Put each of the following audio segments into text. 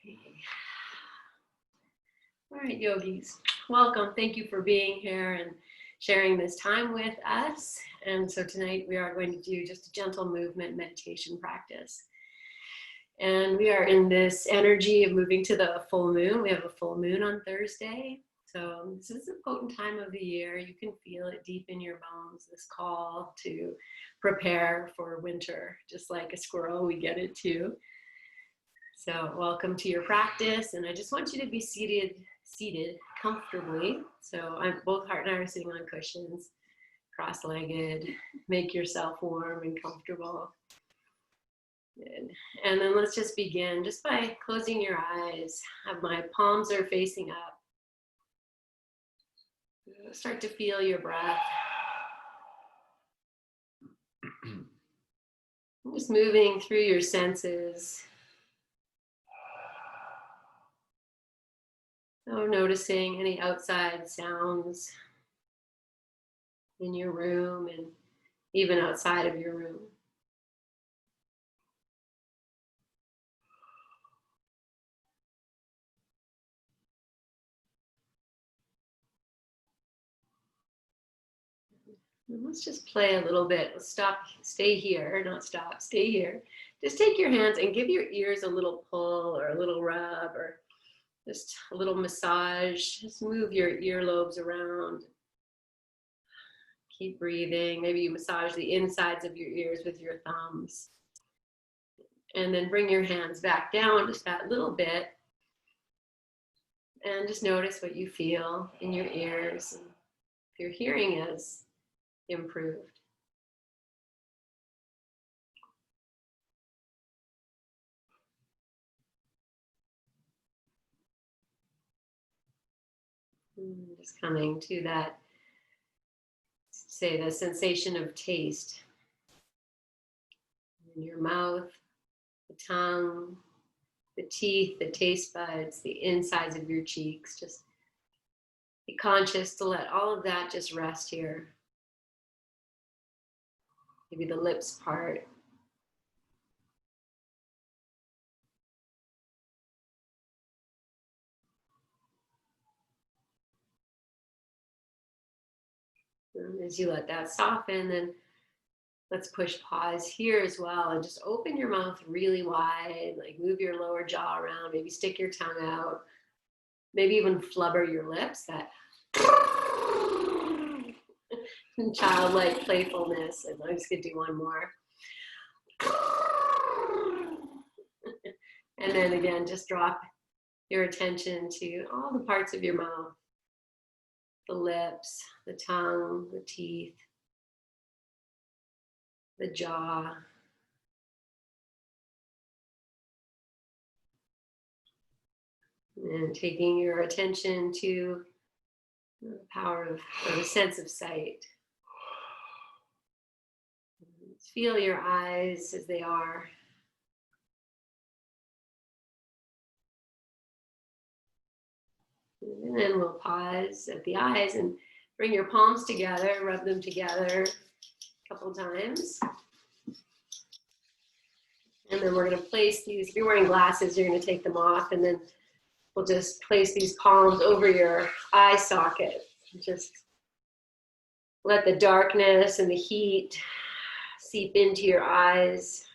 Okay. All right, yogis, welcome. Thank you for being here and sharing this time with us. And so tonight we are going to do just a gentle movement meditation practice. And we are in this energy of moving to the full moon. We have a full moon on Thursday. So this is a potent time of the year. You can feel it deep in your bones, this call to prepare for winter. Just like a squirrel, we get it too. So welcome to your practice. And I just want you to be seated comfortably. So both Hart and I are sitting on cushions, cross-legged. Make yourself warm and comfortable. Good. And then let's just begin just by closing your eyes. My palms are facing up. Start to feel your breath. Just moving through your senses. So noticing any outside sounds in your room and even outside of your room. And let's just play a little bit. Let's stay here, not stop, stay here. Just take your hands and give your ears a little pull or a little rub or just a little massage. Just move your earlobes around. Keep breathing. Maybe you massage the insides of your ears with your thumbs. And then bring your hands back down just that little bit. And just notice what you feel in your ears. And if your hearing has improved. Just coming to that, say, the sensation of taste in your mouth, the tongue, the teeth, the taste buds, the insides of your cheeks. Just be conscious to let all of that just rest here. Maybe the lips part. And as you let that soften, then let's push pause here as well and just open your mouth really wide, like move your lower jaw around, maybe stick your tongue out, maybe even flubber your lips, that childlike playfulness. And I'm just gonna do one more. And then again, just drop your attention to all the parts of your mouth, the lips, the tongue, the teeth, the jaw. And taking your attention to the power of, or the sense of sight. Feel your eyes as they are. And then we'll pause at the eyes and bring your palms together, rub them together a couple times. And then we're going to place these, if you're wearing glasses, you're going to take them off, and then we'll just place these palms over your eye socket. Just let the darkness and the heat seep into your eyes,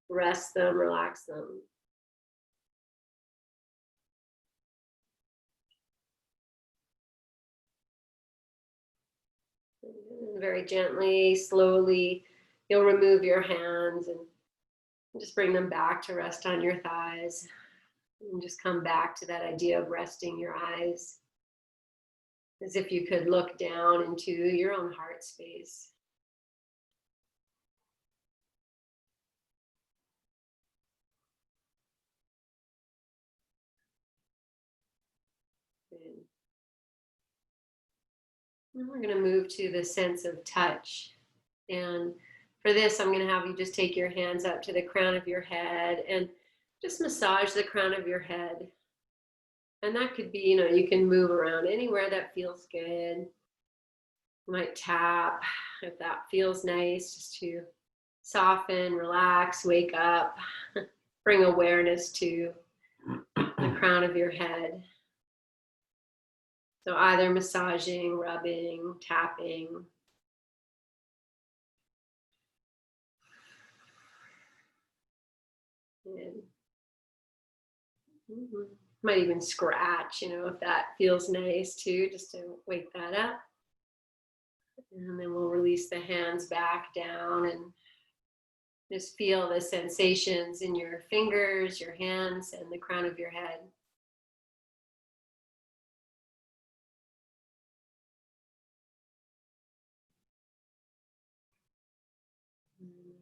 rest them, relax them. And very gently, slowly, you'll remove your hands and just bring them back to rest on your thighs. And just come back to that idea of resting your eyes as if you could look down into your own heart space. Good. And we're going to move to the sense of touch. And for this, I'm going to have you just take your hands up to the crown of your head and just massage the crown of your head. And that could be, you can move around anywhere that feels good. You might tap if that feels nice, just to soften, relax, wake up, bring awareness to the crown of your head. So either massaging, rubbing, tapping. And might even scratch, if that feels nice too, just to wake that up. And then we'll release the hands back down and just feel the sensations in your fingers, your hands, and the crown of your head.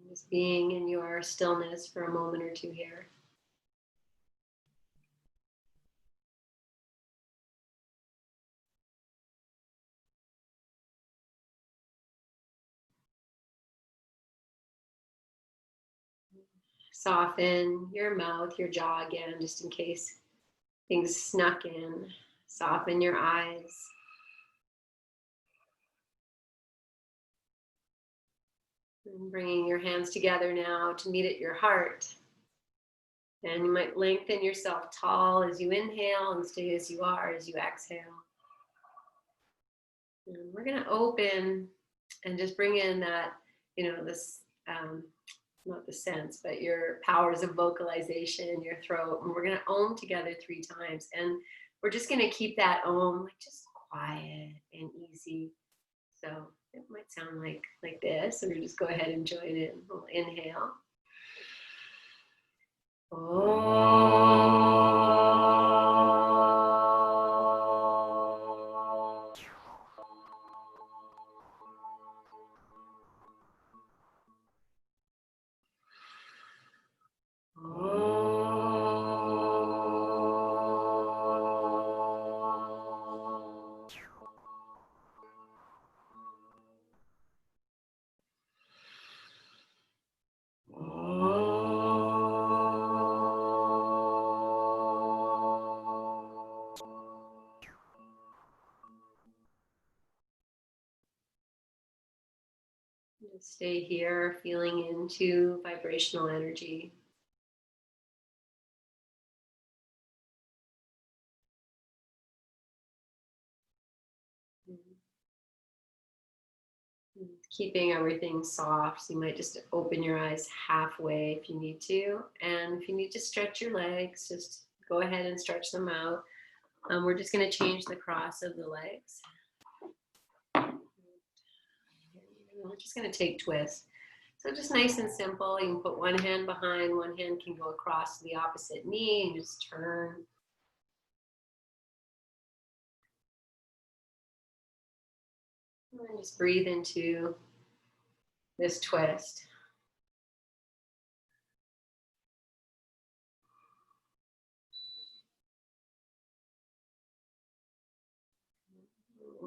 Just being in your stillness for a moment or two here. Soften your mouth, your jaw again, just in case things snuck in. Soften your eyes. And bringing your hands together now to meet at your heart. And you might lengthen yourself tall as you inhale and stay as you are as you exhale. And we're going to open and just bring in that, this, not the sense, but your powers of vocalization in your throat. And we're going to Om together 3 times. And we're just going to keep that Om like just quiet and easy. So it might sound like this. So we just go ahead and join in. We'll inhale. Stay here, feeling into vibrational energy. Keeping everything soft, so you might just open your eyes halfway if you need to. And if you need to stretch your legs, just go ahead and stretch them out. We're just going to change the cross of the legs. We're just going to take twists. So just nice and simple. You can put one hand behind, one hand can go across to the opposite knee, and just turn. And just breathe into this twist.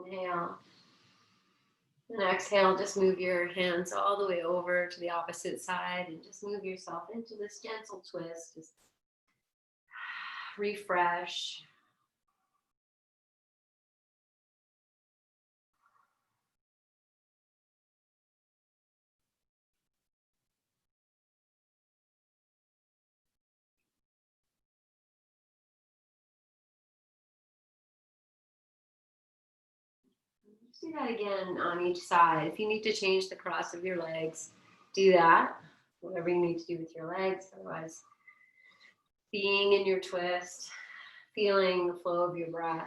Inhale. And exhale, just move your hands all the way over to the opposite side and just move yourself into this gentle twist. Just refresh. Just do that again on each side. If you need to change the cross of your legs, do that. Whatever you need to do with your legs. Otherwise, being in your twist, feeling the flow of your breath.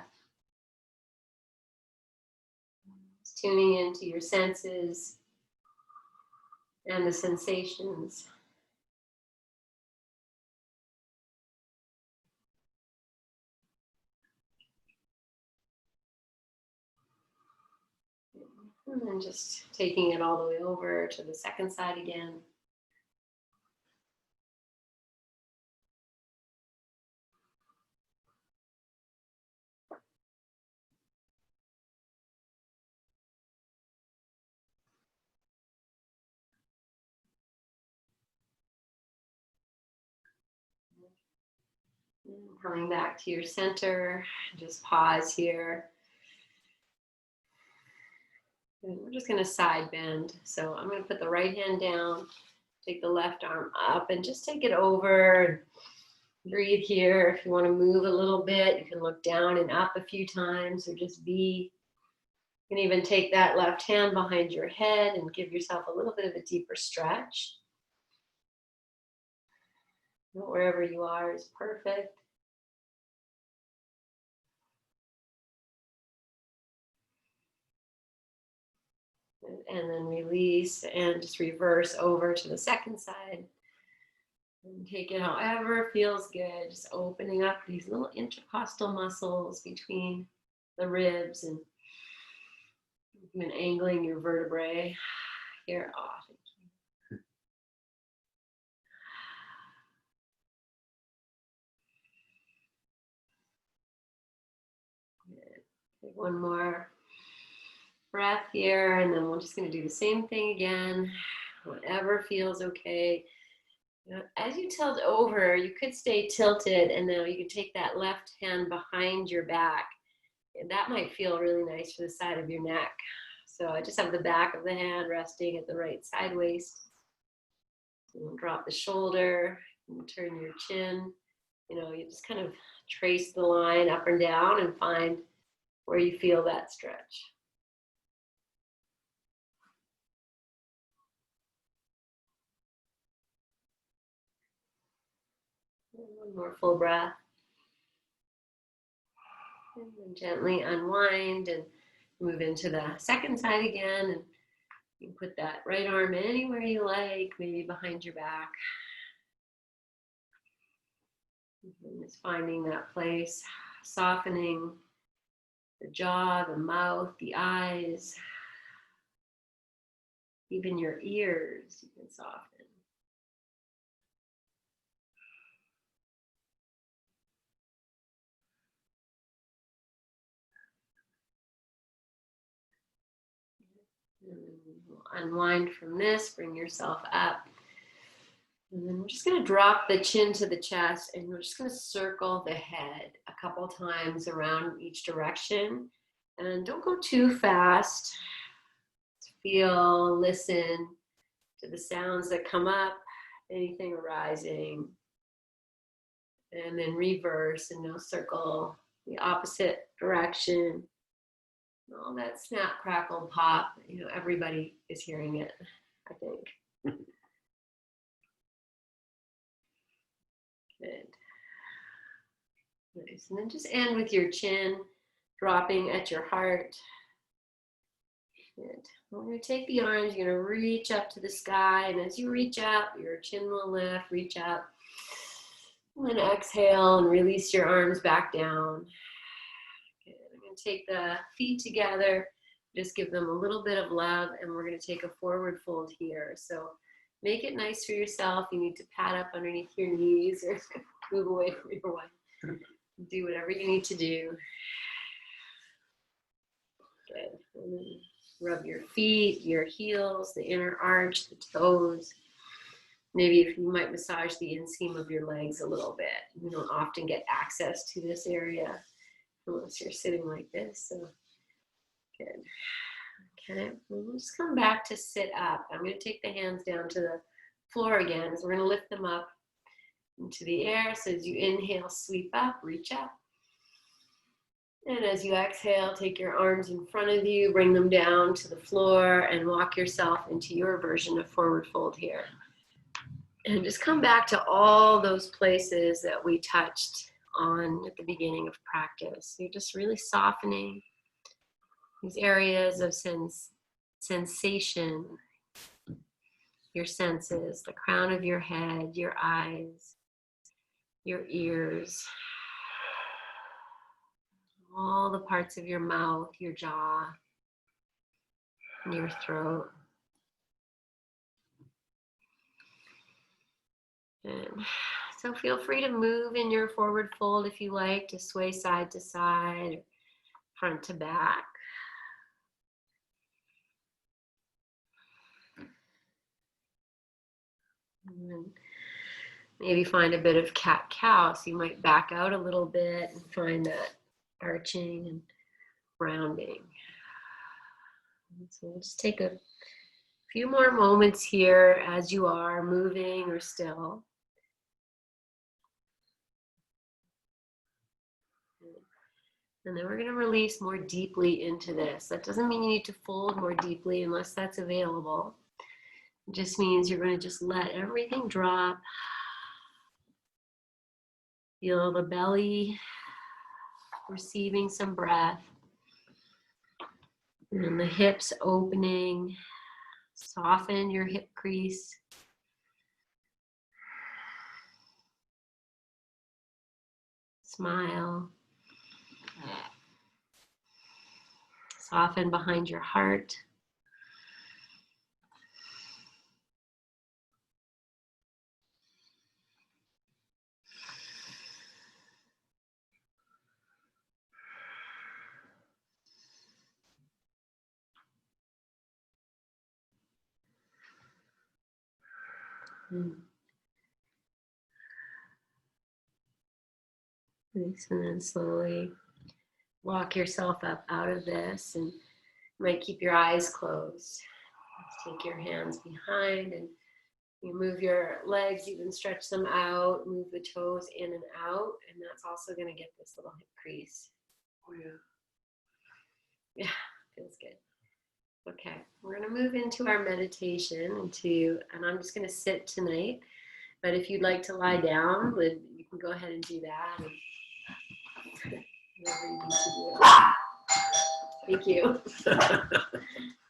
Just tuning into your senses and the sensations. And then just taking it all the way over to the second side again. And coming back to your center, just pause here. And we're just going to side bend. So I'm going to put the right hand down, take the left arm up, and just take it over. Breathe here. If you want to move a little bit, you can look down and up a few times or just be. You can even take that left hand behind your head and give yourself a little bit of a deeper stretch. Wherever you are is perfect. And then release and just reverse over to the second side. And take it however feels good, just opening up these little intercostal muscles between the ribs and even angling your vertebrae. Here, thank you. Take one more breath here, and then we're just going to do the same thing again. Whatever feels okay. As you tilt over, you could stay tilted, and now you can take that left hand behind your back. And that might feel really nice for the side of your neck. So I just have the back of the hand resting at the right side waist. And drop the shoulder, and turn your chin. You just kind of trace the line up and down and find where you feel that stretch. One more full breath. And then gently unwind and move into the second side again. And you can put that right arm anywhere you like, maybe behind your back. And just finding that place, softening the jaw, the mouth, the eyes, even your ears, you can soften. Unwind from this, bring yourself up. And then we're just going to drop the chin to the chest, and we're just going to circle the head a couple times around each direction. And don't go too fast. Feel, listen to the sounds that come up, anything arising. And then reverse, and now circle the opposite direction. All that snap, crackle, pop, everybody is hearing it, I think. Good. Nice. And then just end with your chin dropping at your heart. Good. We're going to take the arms, you're going to reach up to the sky, and as you reach up, your chin will lift, reach up. And then exhale and release your arms back down. Good. I'm going to take the feet together, just give them a little bit of love, and we're going to take a forward fold here. So make it nice for yourself. You need to pat up underneath your knees or move away from your wife. Do whatever you need to do. Good. And then rub your feet, your heels, the inner arch, the toes. Maybe if you might massage the inseam of your legs a little bit. You don't often get access to this area unless you're sitting like this. So good. Okay, we'll just come back to sit up. I'm going to take the hands down to the floor again. So we're going to lift them up into the air. So as you inhale, sweep up, reach up. And as you exhale, take your arms in front of you, bring them down to the floor, and walk yourself into your version of forward fold here. And just come back to all those places that we touched on at the beginning of practice. You're just really softening these areas of sensation, your senses, the crown of your head, your eyes, your ears, all the parts of your mouth, your jaw, and your throat. And so feel free to move in your forward fold if you like, to sway side to side, front to back. And then maybe find a bit of cat-cow, so you might back out a little bit and find that arching and rounding. So we'll just take a few more moments here as you are moving or still. And then we're going to release more deeply into this. That doesn't mean you need to fold more deeply unless that's available. It just means you're going to just let everything drop. Feel the belly receiving some breath. And the hips opening. Soften your hip crease. Smile. Soften behind your heart. Nice. And then slowly walk yourself up out of this, and you might keep your eyes closed. Take your hands behind and you move your legs, even stretch them out, move the toes in and out, and that's also going to get this little hip crease. Oh yeah. Yeah, feels good. Okay, we're going to move into our meditation, and I'm just going to sit tonight, but if you'd like to lie down, you can go ahead and do that. And whatever you need to do. Thank you.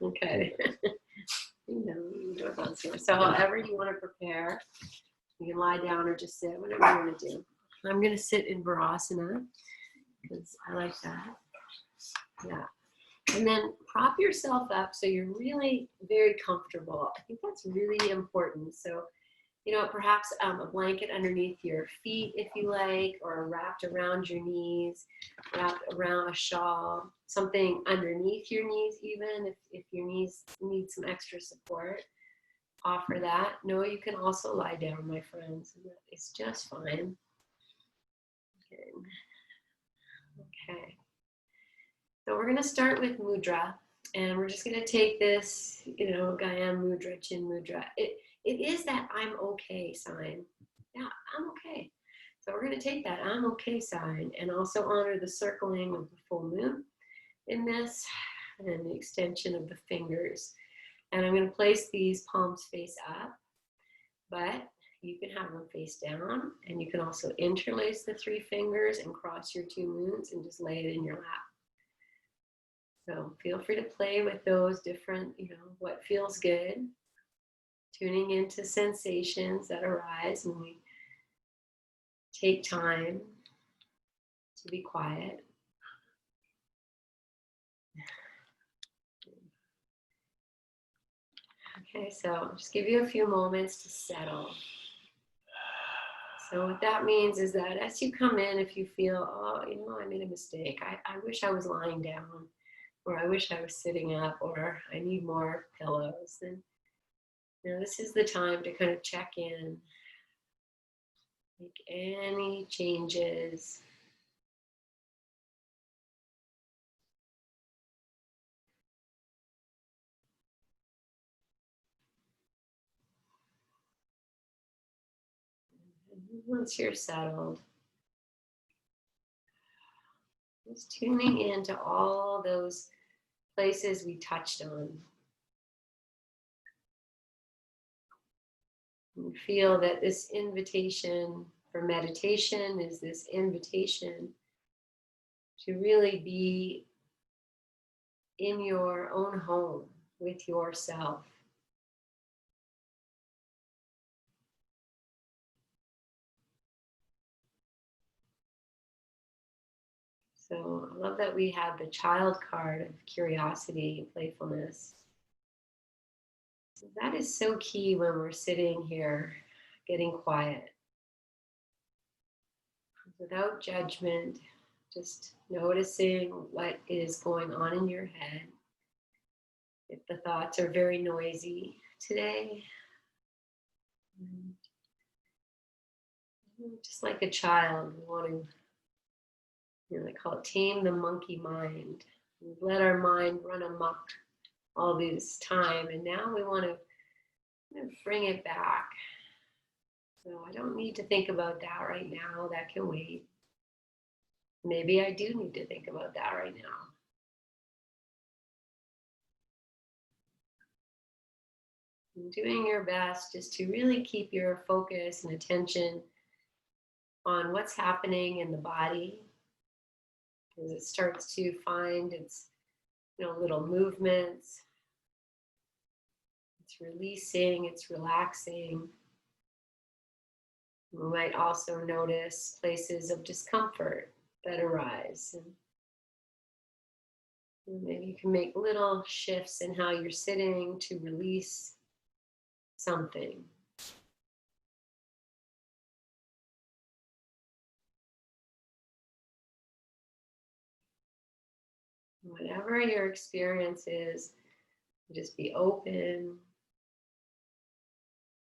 Okay. So however you want to prepare, you can lie down or just sit, whatever you want to do. I'm going to sit in Virasana because I like that. Yeah. And then prop yourself up so you're really very comfortable. I think that's really important. So, perhaps a blanket underneath your feet if you like, or wrapped around your knees, wrapped around a shawl, something underneath your knees even if your knees need some extra support. Offer that. No, you can also lie down, my friends. It's just fine. Okay. So we're going to start with mudra, and we're just going to take this, Gayam mudra, Chin mudra. It is that I'm okay sign. Yeah, I'm okay. So we're going to take that I'm okay sign and also honor the circling of the full moon in this and the extension of the fingers. And I'm going to place these palms face up, but you can have them face down, and you can also interlace the 3 fingers and cross your 2 moons and just lay it in your lap. So feel free to play with those different, what feels good, tuning into sensations that arise when we take time to be quiet. Okay, so I'll just give you a few moments to settle. So what that means is that as you come in, if you feel, I made a mistake, I wish I was lying down, or I wish I was sitting up, or I need more pillows, then this is the time to kind of check in, make any changes. Once you're settled, just tuning into all those places we touched on. And feel that this invitation for meditation is this invitation to really be in your own home with yourself. So I love that we have the child card of curiosity and playfulness. So that is so key when we're sitting here getting quiet. Without judgment, just noticing what is going on in your head. If the thoughts are very noisy today, just like a child, we want to, they call it tame the monkey mind. We've let our mind run amok all this time, and now we want to bring it back. So I don't need to think about that right now. That can wait. Maybe I do need to think about that right now. And doing your best just to really keep your focus and attention on what's happening in the body as it starts to find its little movements. It's releasing, it's relaxing. You might also notice places of discomfort that arise. And maybe you can make little shifts in how you're sitting to release something. Whatever your experience is, just be open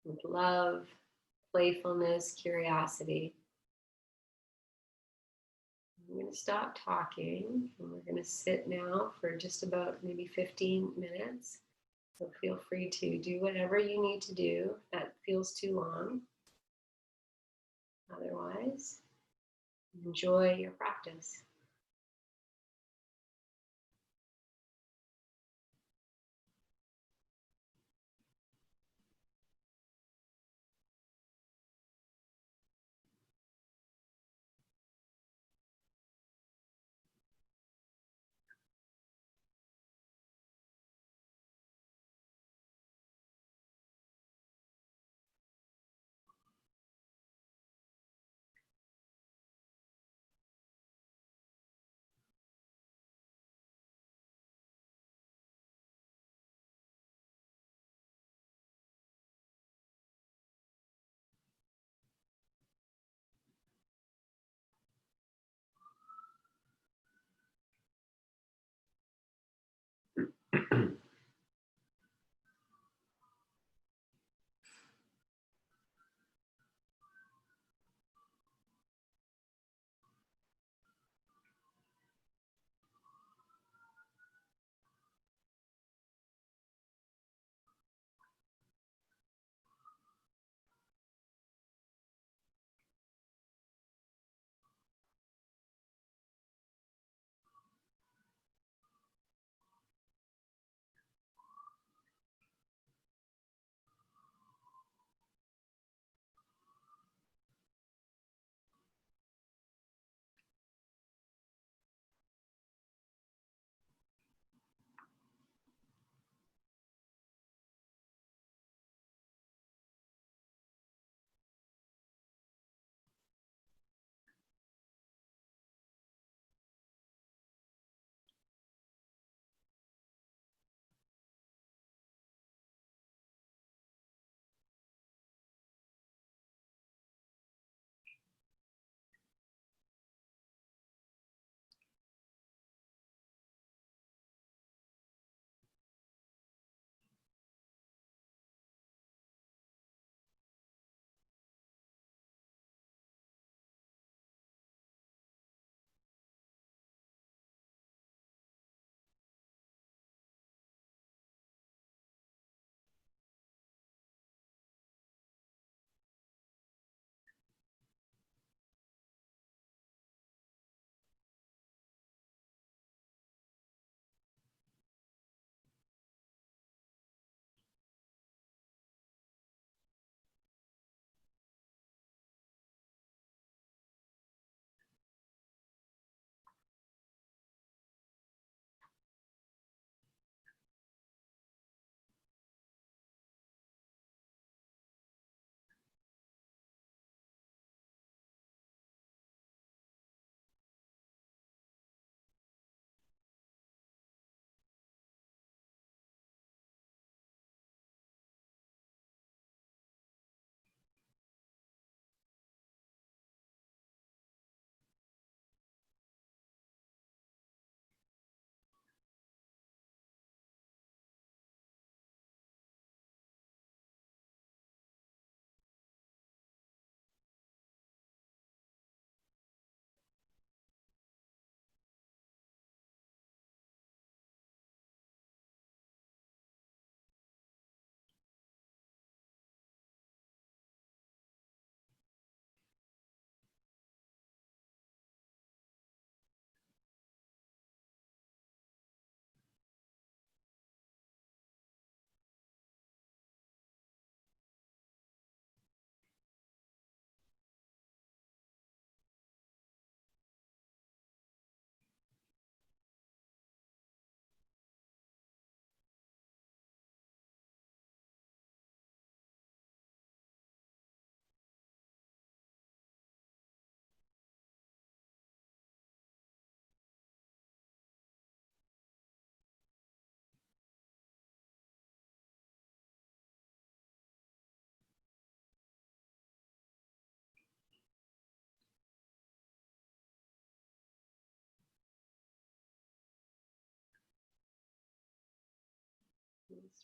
with love, playfulness, curiosity. I'm going to stop talking and we're going to sit now for just about maybe 15 minutes. So feel free to do whatever you need to do if that feels too long. Otherwise, enjoy your practice.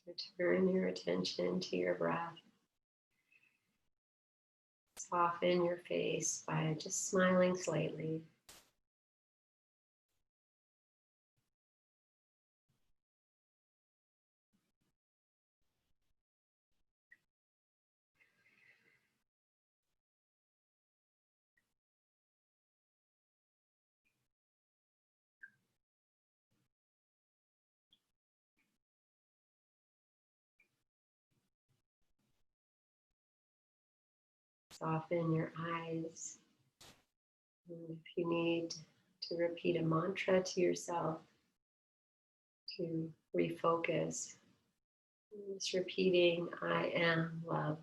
Return your attention to your breath. Soften your face by just smiling slightly. Soften your eyes. And if you need to repeat a mantra to yourself to refocus, just repeating, I am loved,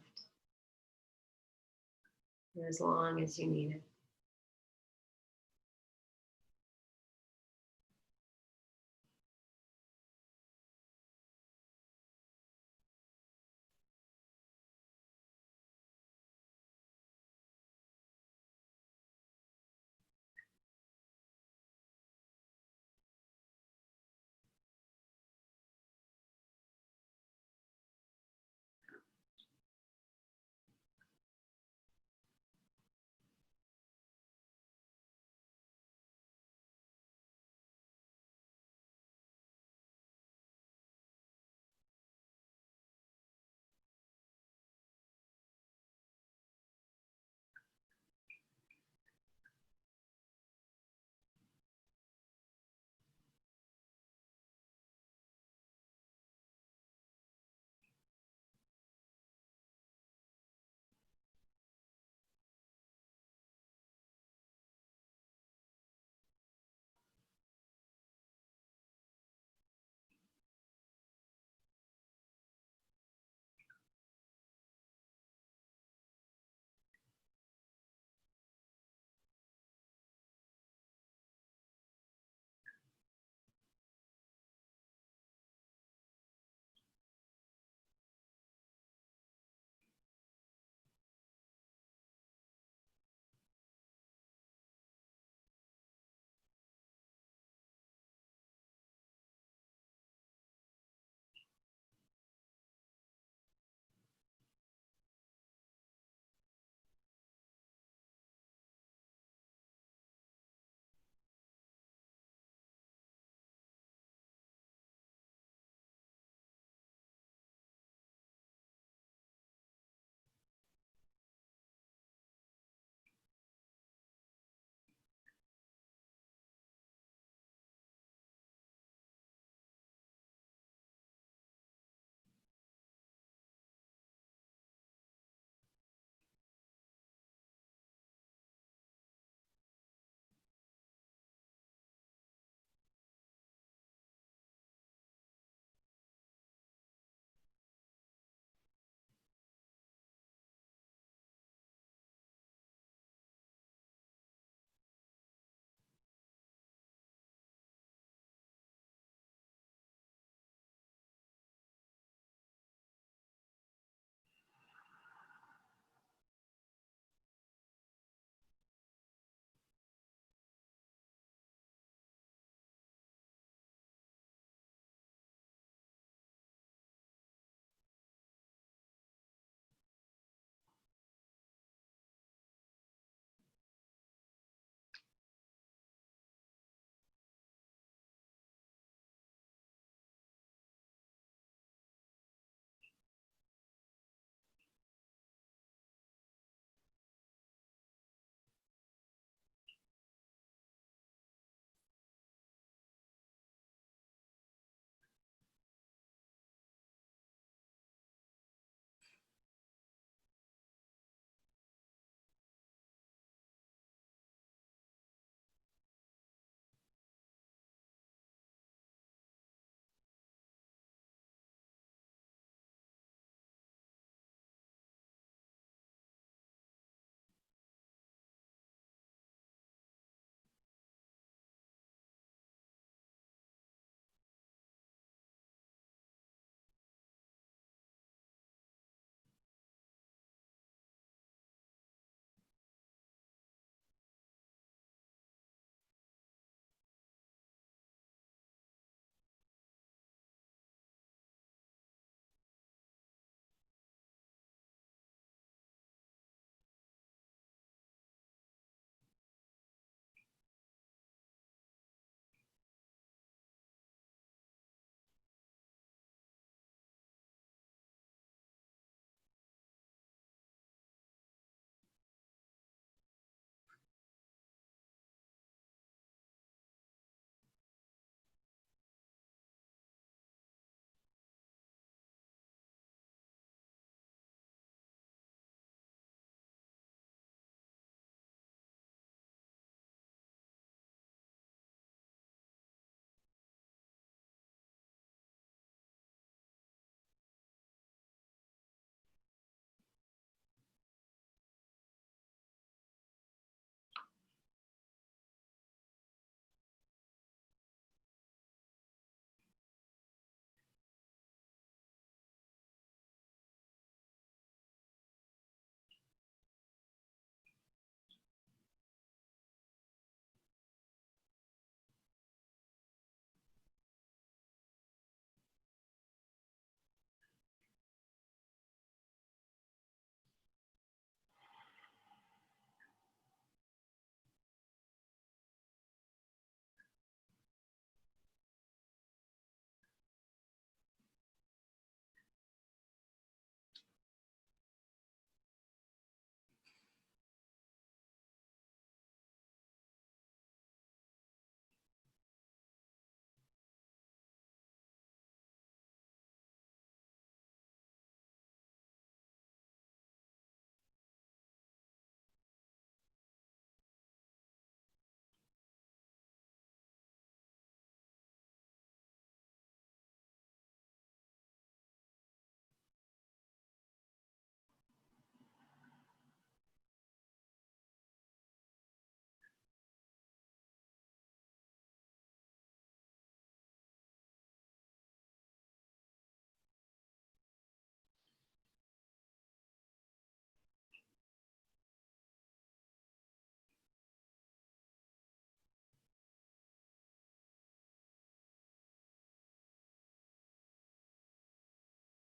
for as long as you need it.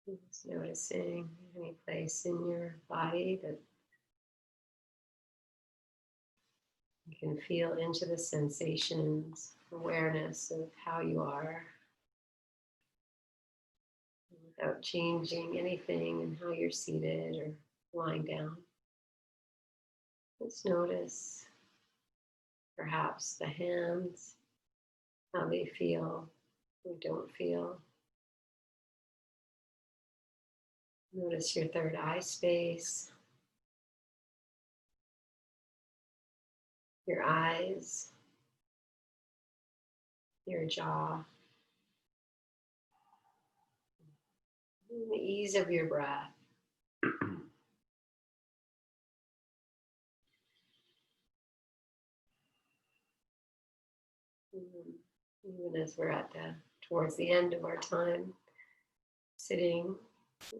Just noticing any place in your body that you can feel into the sensations, awareness of how you are, without changing anything in how you're seated or lying down. Just notice perhaps the hands, how they feel or don't feel. Notice your third eye space, your eyes, your jaw, and the ease of your breath. Even as we're towards the end of our time sitting,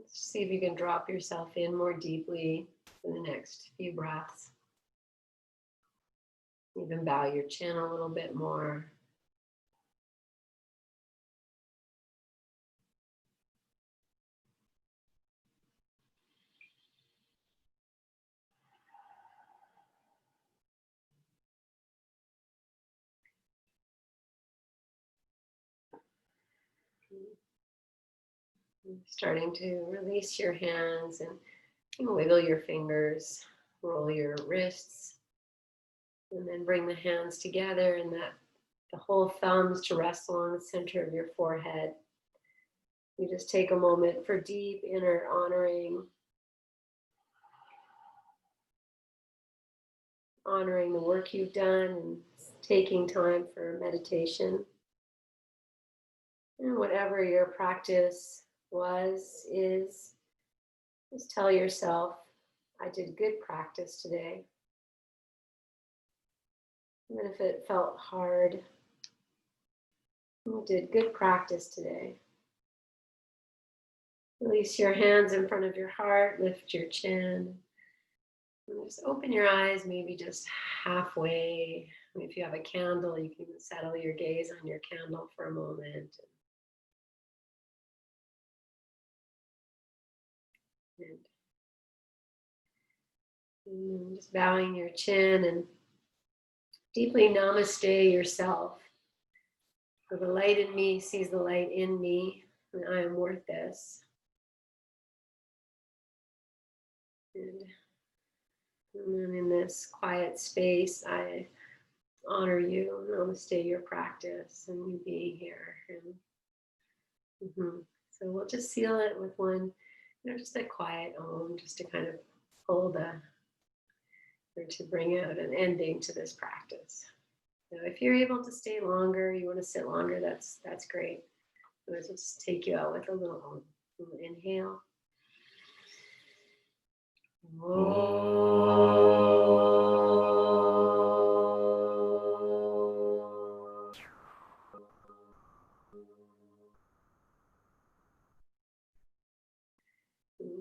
see if you can drop yourself in more deeply for the next few breaths. Even bow your chin a little bit more. Starting to release your hands and wiggle your fingers, roll your wrists, and then bring the hands together and the whole thumbs to rest along the center of your forehead. You just take a moment for deep inner honoring the work you've done and taking time for meditation. And whatever your practice is, just tell yourself, I did good practice today. Even if it felt hard, you did good practice today. Release your hands in front of your heart, lift your chin, and just open your eyes, maybe just halfway. If you have a candle, you can settle your gaze on your candle for a moment. And just bowing your chin and deeply namaste yourself. For the light in me sees the light in me, and I am worth this. And in this quiet space, I honor you. Namaste your practice and you being here. And, So we'll just seal it with one, just a quiet Om, just to kind of hold or to bring out an ending to this practice. So if you're able to stay longer, you want to sit longer, that's great. Otherwise, we'll just take you out with a little Om. Inhale.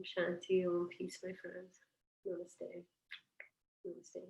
Shanti, Om, peace, my friends. Namaste. Namaste.